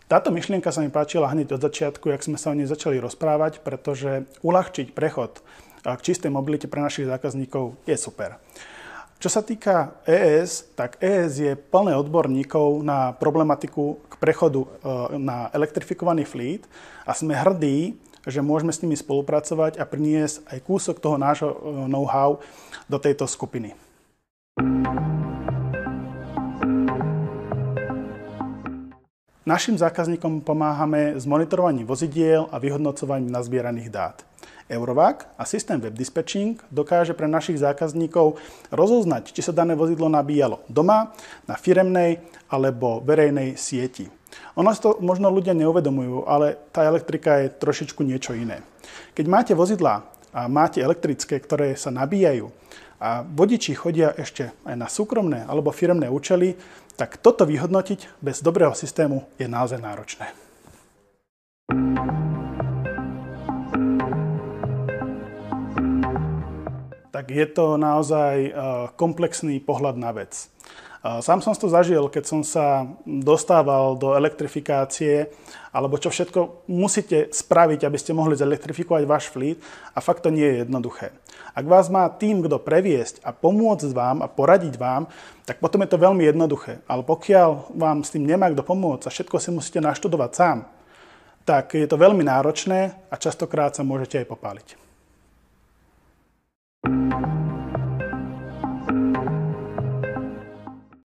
Táto myšlienka sa mi páčila hneď od začiatku, jak sme sa o nej začali rozprávať, pretože uľahčiť prechod k čistej mobilite pre našich zákazníkov je super. Čo sa týka ES, tak ES je plné odborníkov na problematiku k prechodu na elektrifikovaný fleet a sme hrdí, že môžeme s nimi spolupracovať a priniesť aj kúsok toho nášho know-how do tejto skupiny. Našim zákazníkom pomáhame s monitorovaním vozidiel a vyhodnocovaním nazbieraných dát. Eurovac a systém Web Dispatching dokáže pre našich zákazníkov rozoznať, či sa dané vozidlo nabíjalo doma, na firemnej alebo verejnej sieti. Ono si to možno ľudia neuvedomujú, ale tá elektrika je trošičku niečo iné. Keď máte vozidlá a máte elektrické, ktoré sa nabíjajú a vodiči chodia ešte aj na súkromné alebo firemné účely, tak toto vyhodnotiť bez dobrého systému je naozaj náročné. Tak je to naozaj komplexný pohľad na vec. Sám som to zažil, keď som sa dostával do elektrifikácie, alebo čo všetko musíte spraviť, aby ste mohli zelektrifikovať váš fleet, a fakt to nie je jednoduché. Ak vás má tým, kto previesť a pomôcť vám a poradiť vám, tak potom je to veľmi jednoduché. Ale pokiaľ vám s tým nemá kto pomôcť a všetko si musíte naštudovať sám, tak je to veľmi náročné a častokrát sa môžete aj popáliť.